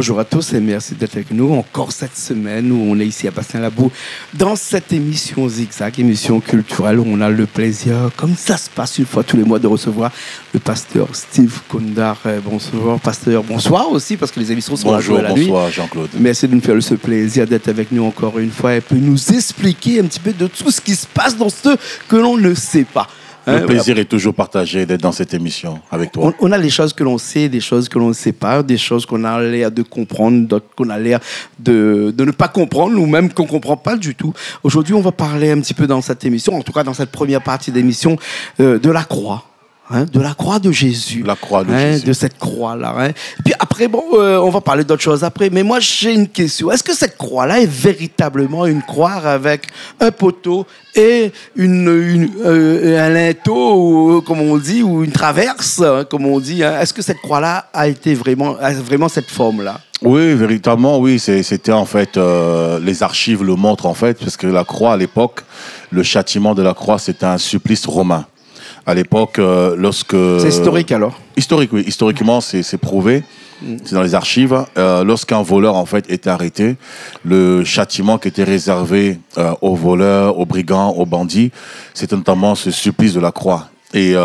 Bonjour à tous et merci d'être avec nous encore cette semaine où on est ici à Bastien-Labou dans cette émission Zigzag, émission culturelle où on a le plaisir, comme ça se passe une fois tous les mois, de recevoir le pasteur Steve Kondar. Bonsoir pasteur, bonsoir aussi parce que les émissions sont bonjour, à la nuit. Bonsoir Jean-Claude. Merci de nous faire ce plaisir d'être avec nous encore une fois et peut nous expliquer un petit peu de tout ce qui se passe dans ce que l'on ne sait pas. Le plaisir est toujours partagé d'être dans cette émission avec toi. On a les choses que l'on sait, des choses que l'on ne sait pas, des choses qu'on a l'air de comprendre, d'autres qu'on a l'air de ne pas comprendre ou même qu'on ne comprend pas du tout. Aujourd'hui, on va parler un petit peu dans cette émission, en tout cas dans cette première partie d'émission, de la croix. De la croix de Jésus. La croix de Jésus. De cette croix-là. Et puis après, on va parler d'autres choses après. Mais moi, j'ai une question. Est-ce que cette croix-là est véritablement une croix avec un poteau et un linteau, comme on dit, ou une traverse, comme on dit? Est-ce que cette croix-là a vraiment cette forme-là? Oui, véritablement, oui. C'était en fait, les archives le montrent en fait, parce que la croix à l'époque, le châtiment de la croix, c'était un supplice romain. À l'époque, lorsque... C'est historique alors? Historique, oui. Historiquement, c'est prouvé. C'est dans les archives. Lorsqu'un voleur, en fait, était arrêté, le châtiment qui était réservé aux voleurs, aux brigands, aux bandits, c'était notamment ce supplice de la croix. Et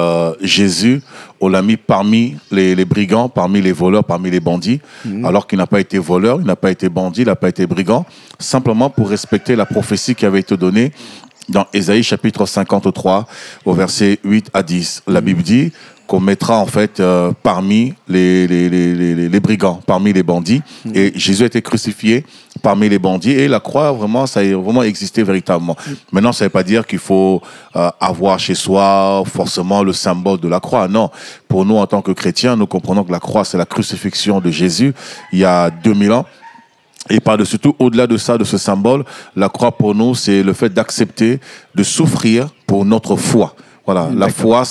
Jésus, on l'a mis parmi les brigands, parmi les voleurs, parmi les bandits, alors qu'il n'a pas été voleur, il n'a pas été bandit, il n'a pas été brigand, simplement pour respecter la prophétie qui avait été donnée dans Ésaïe chapitre 53, au verset 8 à 10. La Bible dit qu'on mettra en fait parmi les brigands, parmi les bandits. Et Jésus a été crucifié parmi les bandits. Et la croix, vraiment, ça a vraiment existé véritablement. Maintenant, ça ne veut pas dire qu'il faut avoir chez soi forcément le symbole de la croix. Non. Pour nous, en tant que chrétiens, nous comprenons que la croix, c'est la crucifixion de Jésus il y a 2000 ans. Et par-dessus tout, au-delà de ça, de ce symbole, la croix pour nous, c'est le fait d'accepter de souffrir pour notre foi. Voilà, la foi,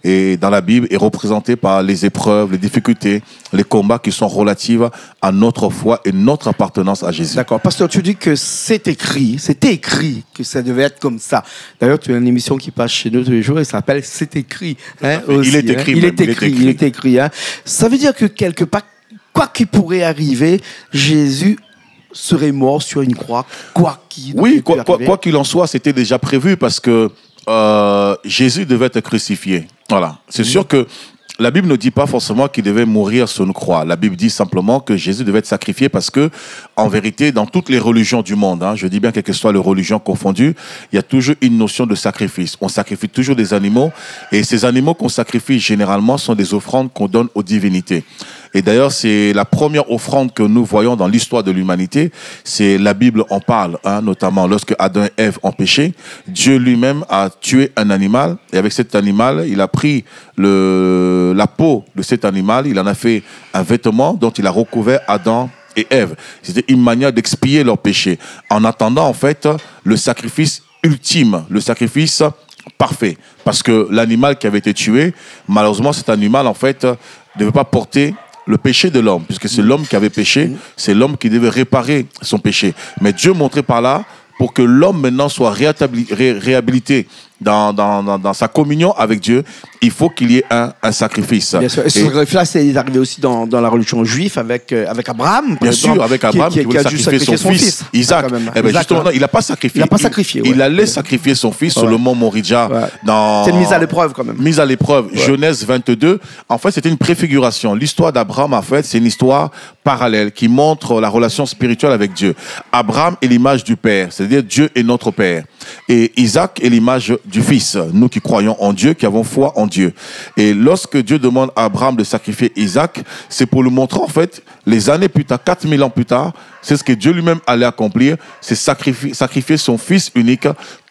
dans la Bible, est représentée par les épreuves, les difficultés, les combats qui sont relatifs à notre foi et notre appartenance à Jésus. D'accord. Pasteur, tu dis que c'était écrit que ça devait être comme ça. D'ailleurs, tu as une émission qui passe chez nous tous les jours et ça s'appelle C'est écrit. Il est écrit. Il est écrit. Ça veut dire que quelque part, quoi qu'il pourrait arriver, Jésus serait mort sur une croix, quoi qu'il en soit, c'était déjà prévu parce que Jésus devait être crucifié. Voilà. C'est sûr que la Bible ne dit pas forcément qu'il devait mourir sur une croix. La Bible dit simplement que Jésus devait être sacrifié parce que, en vérité, dans toutes les religions du monde, je dis bien quelles que soient les religions confondues, il y a toujours une notion de sacrifice. On sacrifie toujours des animaux et ces animaux qu'on sacrifie généralement sont des offrandes qu'on donne aux divinités. Et d'ailleurs, c'est la première offrande que nous voyons dans l'histoire de l'humanité. C'est la Bible en parle, notamment lorsque Adam et Ève ont péché. Dieu lui-même a tué un animal et avec cet animal, il a pris la peau de cet animal, il en a fait un vêtement dont il a recouvert Adam et Ève. C'était une manière d'expier leur péché. En attendant, en fait, le sacrifice ultime, le sacrifice parfait. Parce que l'animal qui avait été tué, malheureusement, cet animal, en fait, ne devait pas porter le péché de l'homme, puisque c'est l'homme qui avait péché, c'est l'homme qui devait réparer son péché. Mais Dieu montrait par là, pour que l'homme maintenant soit réhabilité dans sa communion avec Dieu, il faut qu'il y ait un sacrifice. Bien sûr. Et ce sacrifice-là, c'est arrivé aussi dans la religion juive avec Abraham. Bien sûr, avec Abraham qui voulait sacrifier son fils. Isaac. Justement, non, il n'a pas sacrifié. Il allait sacrifier son fils sur le mont Moridja. C'est une mise à l'épreuve quand même. Mise à l'épreuve. Genèse 22. En fait, c'était une préfiguration. L'histoire d'Abraham, en fait, c'est une histoire parallèle qui montre la relation spirituelle avec Dieu. Abraham est l'image du Père, c'est-à-dire Dieu est notre Père. Et Isaac est l'image du Fils, nous qui croyons en Dieu, qui avons foi en Dieu. Et lorsque Dieu demande à Abraham de sacrifier Isaac, c'est pour lui montrer en fait, les années plus tard, 4000 ans plus tard, c'est ce que Dieu lui-même allait accomplir, c'est sacrifier son Fils unique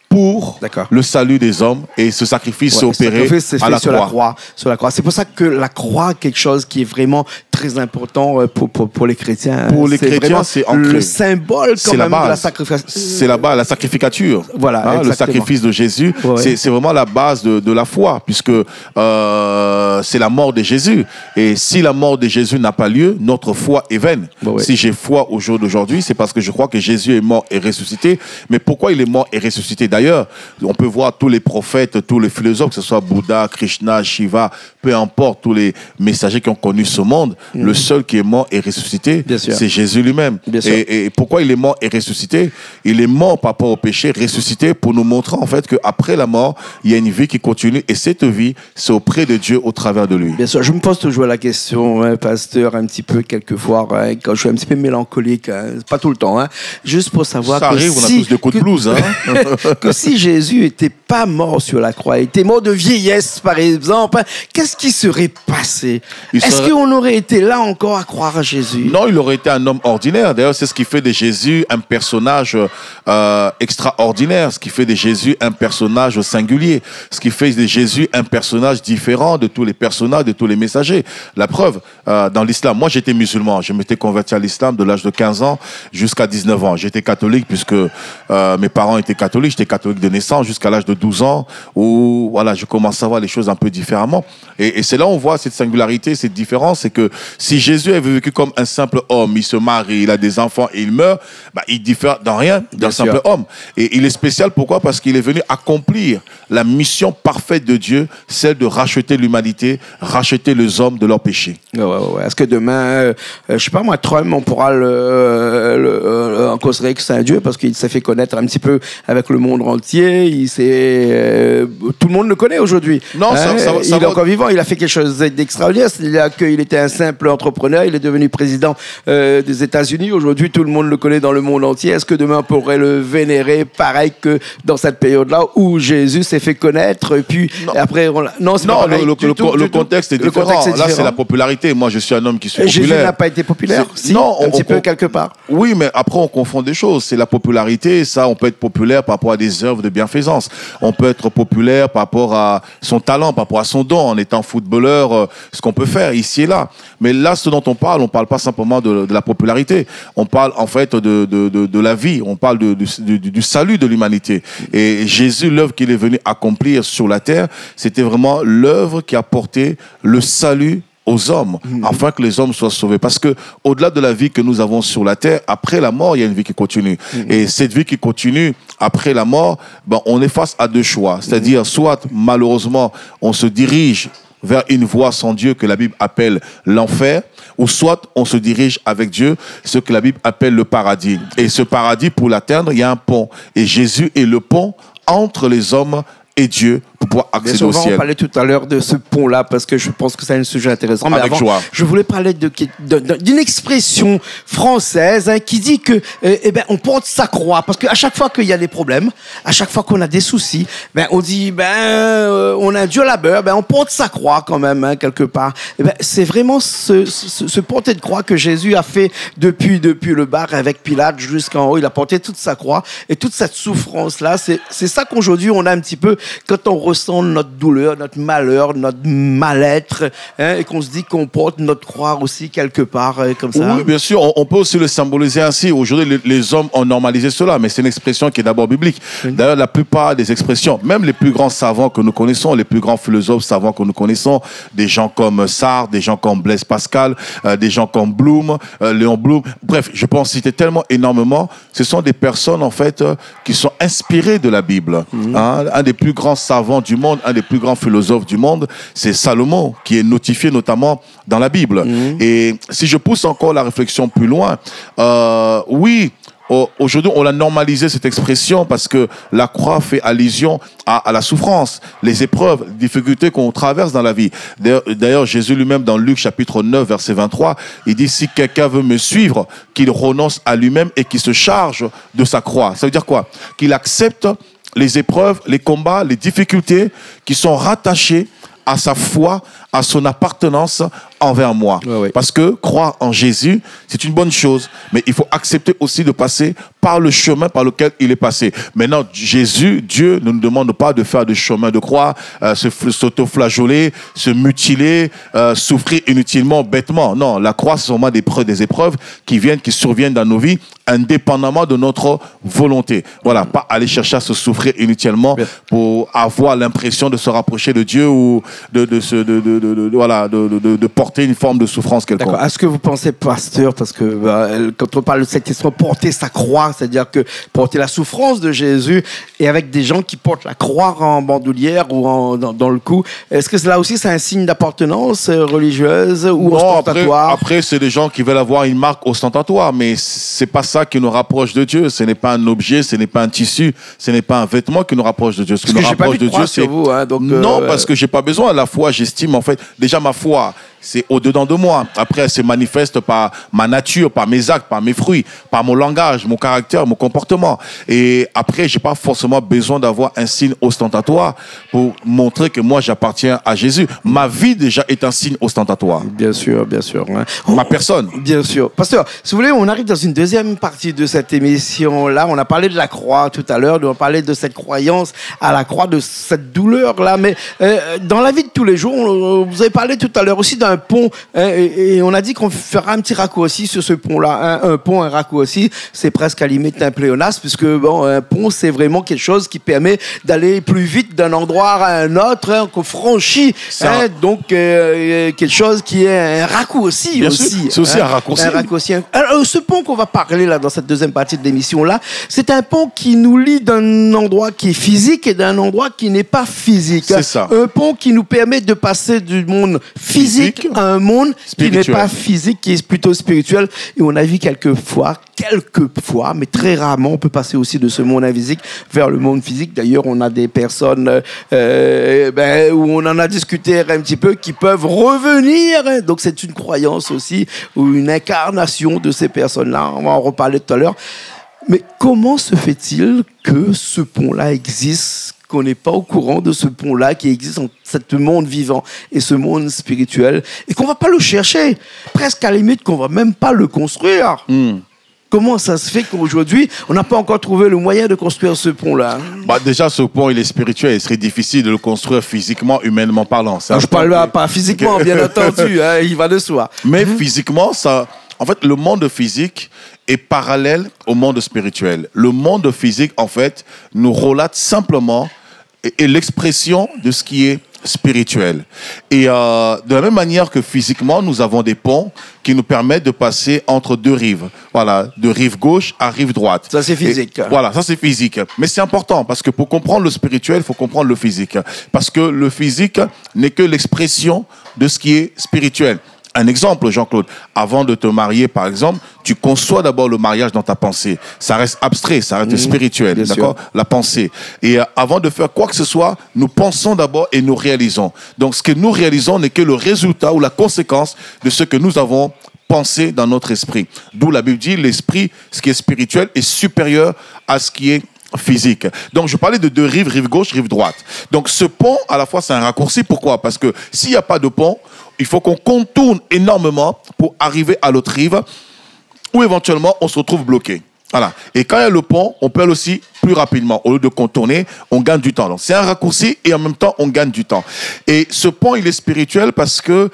pour le salut des hommes, et ce sacrifice s'est opéré à la croix. Sur la croix. C'est pour ça que la croix est quelque chose qui est vraiment très important pour les chrétiens. Pour les chrétiens, c'est le symbole quand même de la sacrification. C'est la sacrificature. Voilà, le sacrifice de Jésus, c'est vraiment la base de la foi, puisque c'est la mort de Jésus. Et si la mort de Jésus n'a pas lieu, notre foi est vaine. Si j'ai foi au jour d'aujourd'hui, c'est parce que je crois que Jésus est mort et ressuscité. Mais pourquoi il est mort et ressuscité? D'ailleurs, on peut voir tous les prophètes, tous les philosophes, que ce soit Bouddha, Krishna, Shiva, peu importe, tous les messagers qui ont connu ce monde, le seul qui est mort et ressuscité, c'est Jésus lui-même. Et pourquoi il est mort et ressuscité? Il est mort par rapport au péché, ressuscité pour nous montrer en fait qu'après la mort, il y a une vie qui continue et cette vie, c'est auprès de Dieu au travers de lui. Bien sûr, je me pose toujours la question, pasteur, un petit peu quelquefois, quand je suis un petit peu mélancolique, pas tout le temps, juste pour savoir ça arrive, on a tous des coups de blues. Que si Jésus n'était pas mort sur la croix, il était mort de vieillesse par exemple, qu'est-ce qui serait passé? Est-ce qu'on aurait été là encore à croire à Jésus? Non, il aurait été un homme ordinaire. D'ailleurs, c'est ce qui fait de Jésus un personnage extraordinaire, ce qui fait de Jésus un personnage singulier, ce qui fait de Jésus un personnage différent de tous les personnages, de tous les messagers. La preuve, dans l'islam, moi j'étais musulman, je m'étais converti à l'islam de l'âge de 15 ans jusqu'à 19 ans. J'étais catholique puisque mes parents étaient catholiques, j'étais catholique de naissance jusqu'à l'âge de 12 ans où voilà, je commence à voir les choses un peu différemment. Et c'est là où on voit cette singularité, cette différence, c'est que si Jésus avait vécu comme un simple homme, il se marie, il a des enfants et il meurt, il diffère dans rien d'un simple homme. Et il est spécial, pourquoi? Parce qu'il est venu accomplir la mission parfaite de Dieu, celle de racheter l'humanité, racheter les hommes de leurs péchés. Ouais. Est-ce que demain, je sais pas moi, Trump, on pourra en considérer que c'est un Dieu parce qu'il s'est fait connaître un petit peu avec le monde entier, tout le monde le connaît aujourd'hui. Non, il est encore vivant, il a fait quelque chose d'extraordinaire, c'est-à-dire qu'il était un simple entrepreneur, il est devenu président des États-Unis, aujourd'hui tout le monde le connaît dans le monde entier. Est-ce que demain on pourrait le vénérer pareil que dans cette période-là où Jésus s'est fait connaître et puis après le contexte est différent. Là c'est la popularité. Moi je suis un homme qui suis populaire. Jésus n'a pas été populaire? Non, un petit peu quelque part. Oui, mais après on confond des choses. C'est la popularité, ça on peut être populaire par rapport à des œuvres de bienfaisance. On peut être populaire par rapport à son talent, par rapport à son don, en étant footballeur, ce qu'on peut faire ici et là. Mais là, ce dont on parle pas simplement de la popularité. On parle en fait de la vie. On parle du salut de l'humanité. Et Jésus, l'œuvre qu'il est venu accomplir sur la terre, c'était vraiment l'œuvre qui a porté le salut aux hommes, afin que les hommes soient sauvés. Parce que au-delà de la vie que nous avons sur la terre, après la mort, il y a une vie qui continue. Et cette vie qui continue après la mort, on est face à deux choix. C'est-à-dire, soit malheureusement, on se dirige vers une voie sans Dieu que la Bible appelle l'enfer, ou soit on se dirige avec Dieu, ce que la Bible appelle le paradis. Et ce paradis, pour l'atteindre, il y a un pont. Et Jésus est le pont entre les hommes et Dieu pour pouvoir accéder au ciel. On va parler tout à l'heure de ce pont-là parce que je pense que c'est un sujet intéressant. Mais avec avant, joie. Je voulais parler d'une expression française qui dit que on porte sa croix parce qu'à chaque fois qu'il y a des problèmes, à chaque fois qu'on a des soucis, on dit on a un Dieu labeur, on porte sa croix quand même quelque part. C'est vraiment ce porter de croix que Jésus a fait depuis le bar avec Pilate jusqu'en haut. Il a porté toute sa croix et toute cette souffrance là. C'est ça qu'aujourd'hui on a un petit peu quand on ressent notre douleur, notre malheur, notre mal-être, et qu'on se dit qu'on porte notre croix aussi quelque part, comme ça. Oui, bien sûr, on peut aussi le symboliser ainsi. Aujourd'hui, les hommes ont normalisé cela, mais c'est une expression qui est d'abord biblique. D'ailleurs, la plupart des expressions, même les plus grands savants que nous connaissons, les plus grands philosophes savants que nous connaissons, des gens comme Sartre, des gens comme Blaise Pascal, des gens comme Bloom, Léon Blum, bref, je peux en citer tellement énormément. Ce sont des personnes, en fait, qui sont inspirées de la Bible. Un des plus grands savants du monde, un des plus grands philosophes du monde, c'est Salomon, qui est notifié notamment dans la Bible. Et si je pousse encore la réflexion plus loin, oui, aujourd'hui, on a normalisé cette expression parce que la croix fait allusion à la souffrance, les épreuves, les difficultés qu'on traverse dans la vie. D'ailleurs, Jésus lui-même, dans Luc chapitre 9, verset 23, il dit, si quelqu'un veut me suivre, qu'il renonce à lui-même et qu'il se charge de sa croix. Ça veut dire quoi? Qu'il accepte les épreuves, les combats, les difficultés qui sont rattachées à sa foi, à son appartenance envers moi. Oui. Parce que croire en Jésus, c'est une bonne chose, mais il faut accepter aussi de passer par le chemin par lequel il est passé. Maintenant, Jésus, Dieu, ne nous demande pas de faire des chemins de croix, s'auto-flageoler, se mutiler, souffrir inutilement, bêtement. Non, la croix, c'est vraiment des épreuves qui surviennent dans nos vies, indépendamment de notre volonté. Voilà, pas aller chercher à se souffrir inutilement pour avoir l'impression de se rapprocher de Dieu ou de porter supporter une forme de souffrance quelconque. D'accord. Est-ce que vous pensez, pasteur, parce que quand on parle de cette question, porter sa croix, c'est-à-dire que porter la souffrance de Jésus, et avec des gens qui portent la croix en bandoulière ou dans le cou, est-ce que là aussi c'est un signe d'appartenance religieuse ou ostentatoire? Après, c'est des gens qui veulent avoir une marque ostentatoire, mais c'est pas ça qui nous rapproche de Dieu. Ce n'est pas un objet, ce n'est pas un tissu, ce n'est pas un vêtement qui nous rapproche de Dieu. Ce qui nous rapproche de Dieu, c'est vous, hein, donc, non, parce que j'ai pas besoin. La foi, j'estime en fait déjà ma foi, c'est au-dedans de moi. Après, elle se manifeste par ma nature, par mes actes, par mes fruits, par mon langage, mon caractère, mon comportement. Et après, j'ai pas forcément besoin d'avoir un signe ostentatoire pour montrer que moi, j'appartiens à Jésus. Ma vie, déjà, est un signe ostentatoire. Bien sûr, bien sûr. Hein. Ma personne. Bien sûr. Pasteur, si vous voulez, on arrive dans une deuxième partie de cette émission-là. On a parlé de la croix tout à l'heure, on a parlé de cette croyance à la croix, de cette douleur-là. Mais dans la vie de tous les jours, vous avez parlé tout à l'heure aussi d'un pont, hein, et on a dit qu'on fera un petit raccourci sur ce pont-là. Un pont, un raccourci, c'est presque à la limite un pléonasme, puisque bon, un pont, c'est vraiment quelque chose qui permet d'aller plus vite d'un endroit à un autre, hein, qu'on franchit. Hein, donc, quelque chose qui est un raccourci. Bien aussi. sûr, c'est aussi un raccourci. Un raccourci. Alors, ce pont qu'on va parler là dans cette deuxième partie de l'émission-là, c'est un pont qui nous lie d'un endroit qui est physique et d'un endroit qui n'est pas physique. C'est ça. Un pont qui nous permet de passer du monde physique à un monde spirituel, qui n'est pas physique, qui est plutôt spirituel. Et on a vu quelquefois, mais très rarement, on peut passer aussi de ce monde invisible vers le monde physique. D'ailleurs, on a des personnes où on en a discuté un petit peu qui peuvent revenir. Donc, c'est une croyance aussi ou une incarnation de ces personnes-là. On va en reparler tout à l'heure. Mais comment se fait-il que ce pont-là existe, qu'on n'est pas au courant de ce pont-là qui existe entre ce monde vivant et ce monde spirituel, et qu'on ne va pas le chercher, presque à la limite qu'on ne va même pas le construire? Comment ça se fait qu'aujourd'hui, on n'a pas encore trouvé le moyen de construire ce pont-là? Déjà, ce pont, il est spirituel. Il serait difficile de le construire physiquement, humainement parlant. Je ne parle pas physiquement, bien entendu, hein, il va de soi. Mais physiquement, ça... En fait, le monde physique est parallèle au monde spirituel. Le monde physique, en fait, nous relate simplement et l'expression de ce qui est spirituel. Et de la même manière que physiquement, nous avons des ponts qui nous permettent de passer entre deux rives. Voilà, de rive gauche à rive droite. Ça, c'est physique. Voilà, ça, c'est physique. Mais c'est important parce que pour comprendre le spirituel, il faut comprendre le physique. Parce que le physique n'est que l'expression de ce qui est spirituel. Un exemple, Jean-Claude, avant de te marier, par exemple, tu conçois d'abord le mariage dans ta pensée. Ça reste abstrait, ça reste spirituel, d'accord ? La pensée. Et avant de faire quoi que ce soit, nous pensons d'abord et nous réalisons. Donc, ce que nous réalisons n'est que le résultat ou la conséquence de ce que nous avons pensé dans notre esprit. D'où la Bible dit, l'esprit, ce qui est spirituel, est supérieur à ce qui est physique. Donc, je parlais de deux rives, rive gauche, rive droite. Donc, ce pont, à la fois, c'est un raccourci. Pourquoi ? Parce que s'il n'y a pas de pont, il faut qu'on contourne énormément pour arriver à l'autre rive où éventuellement on se retrouve bloqué. Voilà. Et quand il y a le pont, on peut aller aussi plus rapidement. Au lieu de contourner, on gagne du temps. Donc, c'est un raccourci et en même temps, on gagne du temps. Et ce pont, il est spirituel parce que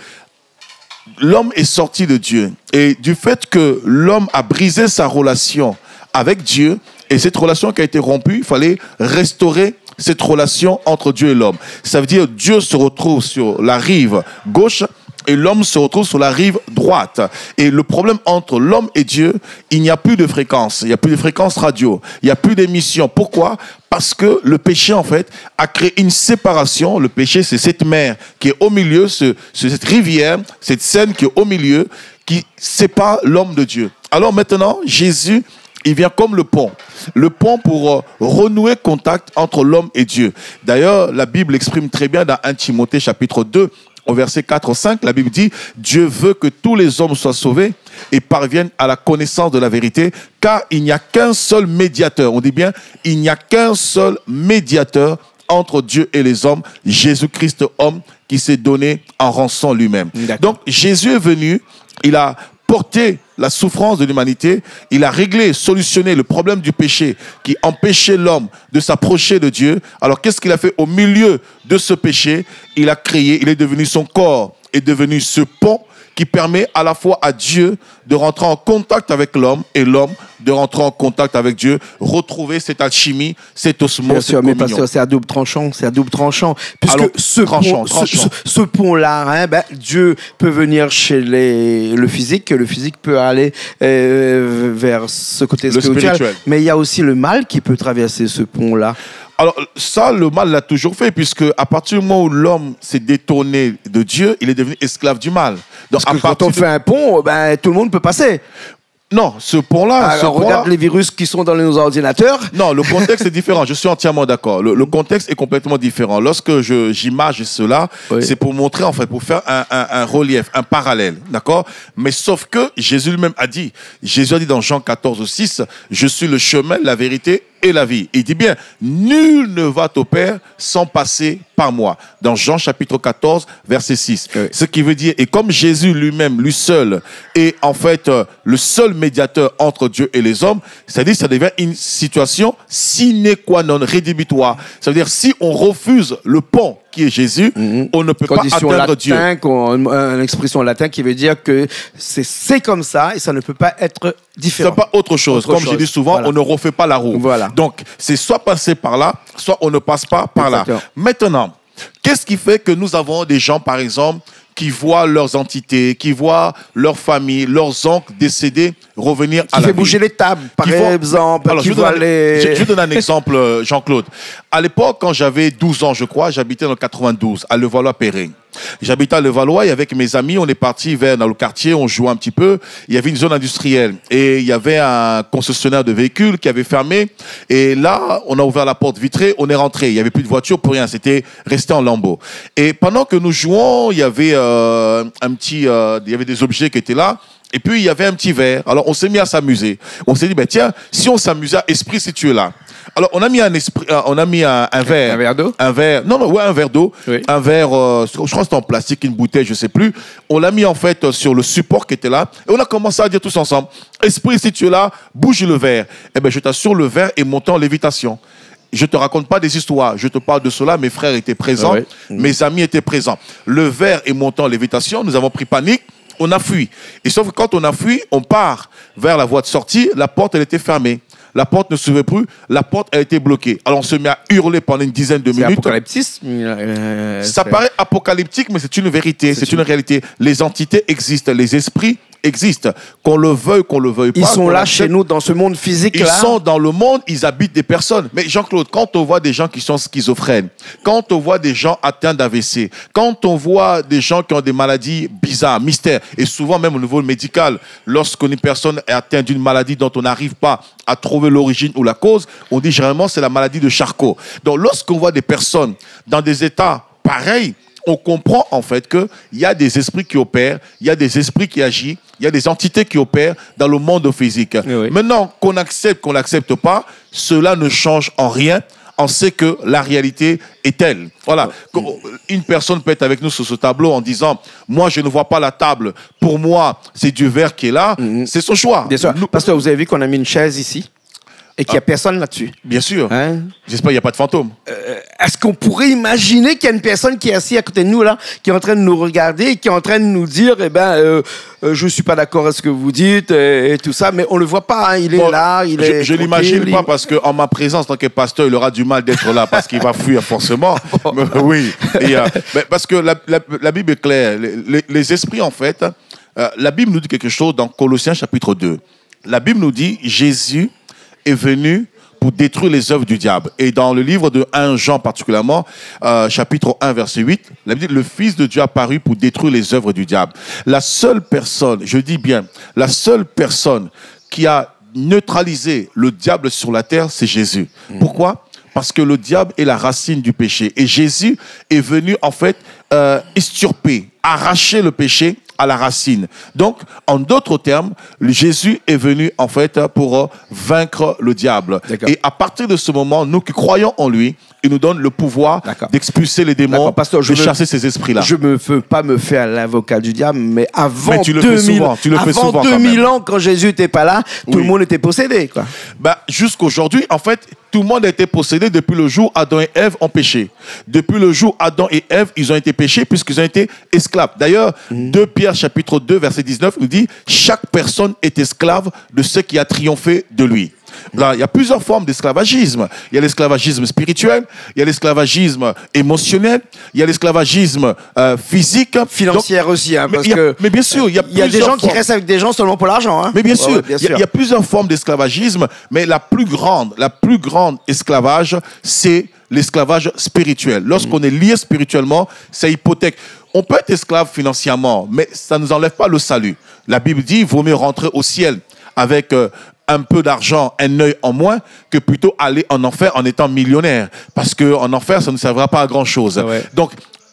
l'homme est sorti de Dieu. Et du fait que l'homme a brisé sa relation avec Dieu, et cette relation qui a été rompue, il fallait restaurer cette relation entre Dieu et l'homme. Ça veut dire Dieu se retrouve sur la rive gauche et l'homme se retrouve sur la rive droite. Et le problème entre l'homme et Dieu, il n'y a plus de fréquence. Il n'y a plus de fréquence radio. Il n'y a plus d'émission. Pourquoi ? Parce que le péché, en fait, a créé une séparation. Le péché, c'est cette mer qui est au milieu, cette rivière, cette Seine qui est au milieu, qui sépare l'homme de Dieu. Alors maintenant, Jésus, il vient comme le pont pour renouer contact entre l'homme et Dieu. D'ailleurs, la Bible exprime très bien dans 1 Timothée chapitre 2, au verset 4-5, la Bible dit « Dieu veut que tous les hommes soient sauvés et parviennent à la connaissance de la vérité, car il n'y a qu'un seul médiateur. » On dit bien « Il n'y a qu'un seul médiateur entre Dieu et les hommes, Jésus-Christ homme, qui s'est donné en rançon lui-même. » Donc, Jésus est venu, il a porté la souffrance de l'humanité, il a réglé, solutionné le problème du péché qui empêchait l'homme de s'approcher de Dieu. Alors qu'est-ce qu'il a fait au milieu de ce péché? Il a créé, il est devenu son corps, est devenu ce pont qui permet à la fois à Dieu de rentrer en contact avec l'homme et l'homme de rentrer en contact avec Dieu, retrouver cette alchimie, cette osmose, Bien sûr, cette mais communion. pasteur, c'est à double tranchant, c'est à double tranchant. Puisque Alors, ce tranchant. pont-là, hein, ben, Dieu peut venir chez le physique, le physique peut aller vers ce côté Le spirituel. mais il y a aussi le mal qui peut traverser ce pont-là. Alors ça, le mal l'a toujours fait, puisque à partir du moment où l'homme s'est détourné de Dieu, il est devenu esclave du mal. Donc, Parce que quand on fait un pont, ben, tout le monde peut passer. Non, ce pont-là... Alors, regarde les virus qui sont dans nos ordinateurs. Non, le contexte est différent. Je suis entièrement d'accord. Le contexte est complètement différent. Lorsque j'image cela, oui, c'est pour montrer, en fait, pour faire un relief, un parallèle. D'accord? Mais sauf que Jésus lui-même a dit, Jésus a dit dans Jean 14, 6, je suis le chemin, la vérité et la vie. Il dit bien, nul ne va au Père sans passer par moi. Dans Jean chapitre 14, verset 6. Oui. Ce qui veut dire, et comme Jésus lui-même, lui seul, est en fait le seul médiateur entre Dieu et les hommes, c'est-à-dire ça devient une situation sine qua non, rédhibitoire. Ça veut dire, si on refuse le pont qui est Jésus, on ne peut Condition pas atteindre latin, Dieu. Une expression latin qui veut dire que c'est comme ça et ça ne peut pas être différent. C'est pas autre chose. Comme je dis souvent, voilà, on ne refait pas la roue. Voilà. Donc, c'est soit passer par là, soit on ne passe pas par Exactement. là. Maintenant, qu'est-ce qui fait que nous avons des gens, par exemple, qui voient leurs entités, qui voient leur famille, leurs oncles décédés revenir à la vie. Qui fait bouger les tables, par exemple. Alors, je vous donne un exemple, Jean-Claude. À l'époque, quand j'avais 12 ans, je crois, j'habitais dans le 92, à Levallois-Perret. J'habitais à Levallois et avec mes amis, on est parti dans le quartier, on jouait un petit peu. Il y avait une zone industrielle et il y avait un concessionnaire de véhicules qui avait fermé. Et là, on a ouvert la porte vitrée, on est rentré. Il n'y avait plus de voiture, plus rien. C'était resté en lambeaux. Et pendant que nous jouons, il y avait il y avait des objets qui étaient là. Et puis, il y avait un petit verre. Alors, on s'est mis à s'amuser. On s'est dit, ben, tiens, si on s'amusait à esprit, si tu es là. Alors, on a mis un verre. Un verre d'eau? Un verre. Non, ouais, un verre d'eau. Oui. Un verre, je crois que c'était en plastique, une bouteille, je sais plus. On l'a mis, en fait, sur le support qui était là. Et on a commencé à dire tous ensemble, esprit, si tu es là, bouge le verre. Eh ben, je t'assure, le verre est monté en lévitation. Je ne te raconte pas des histoires, je te parle de cela, mes frères étaient présents, mes amis étaient présents. Le verre est monté en lévitation, nous avons pris panique, on a fui. Et sauf que quand on a fui, on part vers la voie de sortie, la porte elle était fermée. La porte ne s'ouvrait plus, la porte a été bloquée. Alors on se met à hurler pendant une dizaine de minutes. C'est apocalyptique. Ça paraît apocalyptique, mais c'est une vérité, c'est une réalité. Les entités existent, les esprits existent. Qu'on le veuille pas. Ils sont là chez nous, dans ce monde physique-là. Ils sont dans le monde, ils habitent des personnes. Mais Jean-Claude, quand on voit des gens qui sont schizophrènes, quand on voit des gens atteints d'AVC, quand on voit des gens qui ont des maladies bizarres, mystères, et souvent même au niveau médical, lorsqu'une personne est atteinte d'une maladie dont on n'arrive pas à trouver l'origine ou la cause, on dit généralement c'est la maladie de Charcot. Donc lorsqu'on voit des personnes dans des états pareils, on comprend en fait qu'il y a des esprits qui opèrent, il y a des esprits qui agissent, il y a des entités qui opèrent dans le monde physique. Oui. Maintenant, qu'on accepte, qu'on l'accepte pas, cela ne change en rien. On sait que la réalité est telle. Voilà. Une personne peut être avec nous sur ce tableau en disant « Moi, je ne vois pas la table. Pour moi, c'est du verre qui est là. C'est son choix. Bien sûr. Parce que vous avez vu qu'on a mis une chaise ici et qu'il n'y a personne là-dessus. Bien sûr. Hein? J'espère qu'il n'y a pas de fantôme. Est-ce qu'on pourrait imaginer qu'il y a une personne qui est assise à côté de nous, là, qui est en train de nous regarder et qui est en train de nous dire, je ne suis pas d'accord avec ce que vous dites et tout ça, mais on ne le voit pas, hein, il est là, je ne l'imagine pas parce qu'en ma présence, en tant que pasteur, il aura du mal d'être là parce qu'il va fuir forcément. Mais, oui. Mais parce que la Bible est claire. Les esprits, en fait, la Bible nous dit quelque chose dans Colossiens chapitre 2. La Bible nous dit, Jésus est venu pour détruire les œuvres du diable. Et dans le livre de 1 Jean particulièrement, chapitre 1, verset 8, la Bible dit, le Fils de Dieu a apparu pour détruire les œuvres du diable. La seule personne, je dis bien, la seule personne qui a neutralisé le diable sur la terre, c'est Jésus. Pourquoi ? Parce que le diable est la racine du péché. Et Jésus est venu, en fait, extirper, arracher le péché à la racine. Donc, en d'autres termes, Jésus est venu, en fait, pour vaincre le diable. Et à partir de ce moment, nous qui croyons en lui, il nous donne le pouvoir d'expulser les démons, pasteur, de chasser ces esprits-là. Je ne veux pas me faire l'avocat du diable, mais avant tu le fais souvent, tu le fais souvent avant quand 2000 même. ans, quand Jésus n'était pas là, tout le monde était possédé, quoi. Jusqu'aujourd'hui, en fait, tout le monde a été possédé depuis le jour où Adam et Ève ont péché. Depuis le jour où Adam et Ève, ils ont été péchés puisqu'ils ont été esclaves. D'ailleurs, 2 Pierre chapitre 2, verset 19 nous dit « Chaque personne est esclave de ce qui a triomphé de lui ». Là, il y a plusieurs formes d'esclavagisme. Il y a l'esclavagisme spirituel, il y a l'esclavagisme émotionnel, il y a l'esclavagisme physique. Financière aussi, hein, mais bien sûr, il y a des gens qui restent avec des gens seulement pour l'argent. Hein. Mais bien sûr, il y a plusieurs formes d'esclavagisme, mais la plus grande esclavage, c'est l'esclavage spirituel. Lorsqu'on est lié spirituellement, ça hypothèque. On peut être esclave financièrement, mais ça ne nous enlève pas le salut. La Bible dit, il vaut mieux rentrer au ciel avec un peu d'argent, un œil en moins, que plutôt aller en enfer en étant millionnaire. Parce qu'en enfer, ça ne servira pas à grand-chose. Ouais. Donc,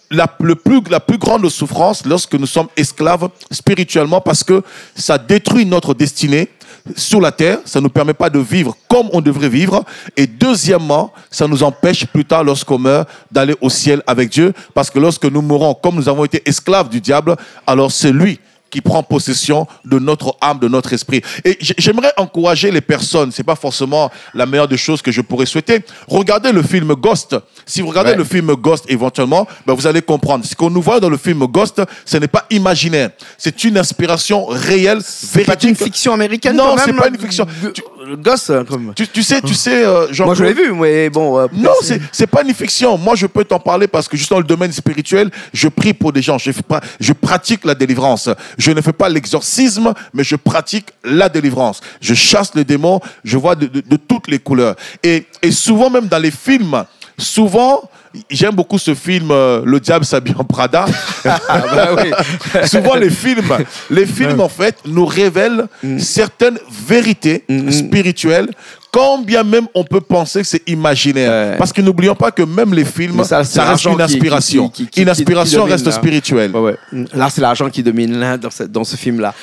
la plus grande souffrance lorsque nous sommes esclaves spirituellement, parce que ça détruit notre destinée sur la terre, ça ne nous permet pas de vivre comme on devrait vivre. Et deuxièmement, ça nous empêche plus tard, lorsqu'on meurt, d'aller au ciel avec Dieu. Parce que lorsque nous mourons, comme nous avons été esclaves du diable, alors c'est lui qui prend possession de notre âme, de notre esprit. Et j'aimerais encourager les personnes, c'est pas forcément la meilleure des choses que je pourrais souhaiter. Regardez le film Ghost. Si vous regardez le film Ghost éventuellement, vous allez comprendre. Ce qu'on nous voit dans le film Ghost, ce n'est pas imaginaire. C'est une inspiration réelle, véridique. C'est pas une fiction américaine. Non, c'est pas une fiction. Ghost, comme... tu sais, Jean-Claude. Moi, je l'ai vu, mais bon. Non, c'est pas une fiction. Moi, je peux t'en parler parce que juste dans le domaine spirituel, je prie pour des gens. Je pratique la délivrance. Je ne fais pas l'exorcisme, mais je pratique la délivrance. Je chasse les démons, je vois de toutes les couleurs. Et souvent, même dans les films, j'aime beaucoup ce film Le diable s'habille en Prada. Souvent, les films, en fait, nous révèlent certaines vérités spirituelles, quand bien même on peut penser que c'est imaginaire. Parce que n'oublions pas que même les films, ça reste une inspiration. Une inspiration reste spirituelle. Là, c'est l'argent qui domine là, dans ce film-là.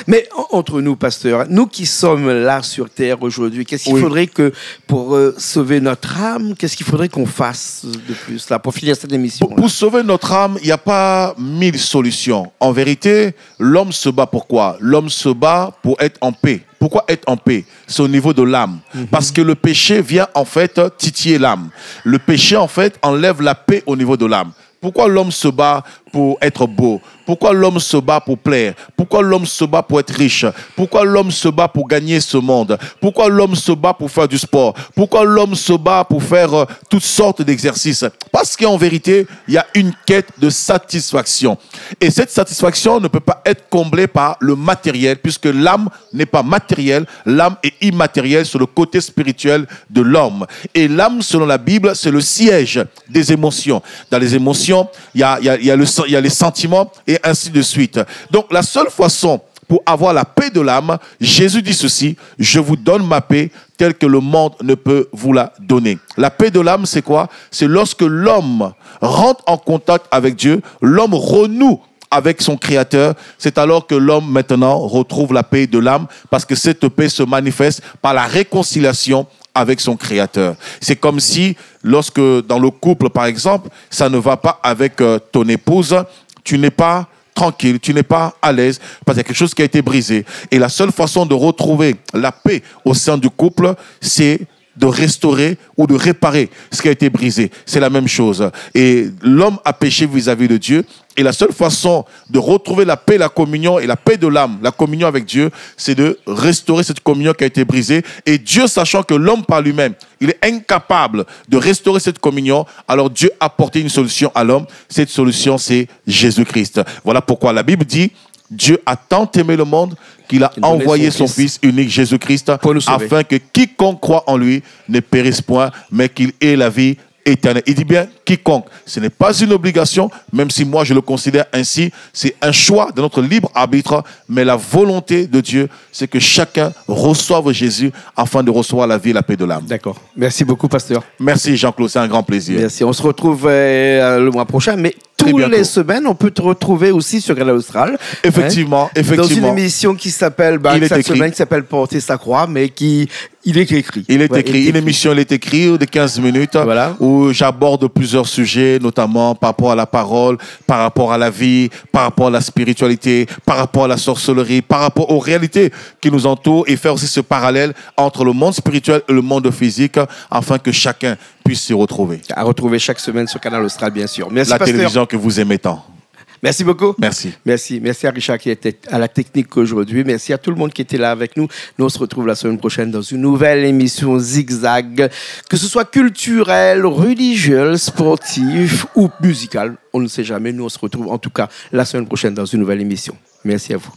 Mais entre nous, pasteur, nous qui sommes là sur Terre aujourd'hui, qu'est-ce qu'il faudrait que, pour sauver notre âme, qu'est-ce qu'il faudrait qu'on fasse de plus là, pour finir cette émission? Pour sauver notre âme, il n'y a pas 1000 solutions. En vérité, l'homme se bat pour quoi? L'homme se bat pour être en paix. Pourquoi être en paix? C'est au niveau de l'âme. Parce que le péché vient en fait titiller l'âme. Le péché en fait enlève la paix au niveau de l'âme. Pourquoi l'homme se bat pour être beau? Pourquoi l'homme se bat pour plaire? Pourquoi l'homme se bat pour être riche? Pourquoi l'homme se bat pour gagner ce monde? Pourquoi l'homme se bat pour faire du sport? Pourquoi l'homme se bat pour faire toutes sortes d'exercices? Parce qu'en vérité, il y a une quête de satisfaction. Et cette satisfaction ne peut pas être comblée par le matériel, puisque l'âme n'est pas matérielle, l'âme est immatérielle sur le côté spirituel de l'homme. Et l'âme, selon la Bible, c'est le siège des émotions. Dans les émotions, il y a les sentiments et ainsi de suite. Donc, la seule façon pour avoir la paix de l'âme, Jésus dit ceci: je vous donne ma paix telle que le monde ne peut vous la donner. La paix de l'âme, c'est quoi? C'est lorsque l'homme rentre en contact avec Dieu, l'homme renoue avec son Créateur, c'est alors que l'homme maintenant retrouve la paix de l'âme, parce que cette paix se manifeste par la réconciliation avec son Créateur. C'est comme si, lorsque dans le couple, par exemple, ça ne va pas avec ton épouse, tu n'es pas tranquille, tu n'es pas à l'aise, parce qu'il y a quelque chose qui a été brisé. Et la seule façon de retrouver la paix au sein du couple, c'est de restaurer ou de réparer ce qui a été brisé. C'est la même chose. Et l'homme a péché vis-à-vis de Dieu. Et la seule façon de retrouver la paix, la communion et la paix de l'âme, la communion avec Dieu, c'est de restaurer cette communion qui a été brisée. Et Dieu, sachant que l'homme par lui-même, il est incapable de restaurer cette communion, alors Dieu a apporté une solution à l'homme. Cette solution, c'est Jésus-Christ. Voilà pourquoi la Bible dit: Dieu a tant aimé le monde qu'il a envoyé son Fils unique, Jésus-Christ, afin que quiconque croit en lui ne périsse point, mais qu'il ait la vie éternelle. Il dit bien quiconque. Ce n'est pas une obligation, même si moi je le considère ainsi. C'est un choix de notre libre arbitre, mais la volonté de Dieu, c'est que chacun reçoive Jésus afin de recevoir la vie et la paix de l'âme. D'accord. Merci beaucoup, pasteur. Merci, Jean-Claude. C'est un grand plaisir. Merci. On se retrouve le mois prochain, mais toutes les semaines, on peut te retrouver aussi sur Canal Austral. Effectivement, Dans une émission qui s'appelle, cette semaine, qui s'appelle Porter sa croix, mais qui Il est écrit. Il est écrit. Une émission, elle est écrite de 15 minutes où j'aborde plusieurs sujets, notamment par rapport à la parole, par rapport à la vie, par rapport à la spiritualité, par rapport à la sorcellerie, par rapport aux réalités qui nous entourent et faire aussi ce parallèle entre le monde spirituel et le monde physique afin que chacun puisse s'y retrouver. À retrouver chaque semaine sur Canal Austral, bien sûr. Merci, la pasteur. Télévision que vous aimez tant. Merci beaucoup. Merci. Merci à Richard qui était à la technique aujourd'hui. Merci à tout le monde qui était là avec nous. Nous, on se retrouve la semaine prochaine dans une nouvelle émission Zigzag, que ce soit culturelle, religieuse, sportive ou musicale. On ne sait jamais. Nous, on se retrouve en tout cas la semaine prochaine dans une nouvelle émission. Merci à vous.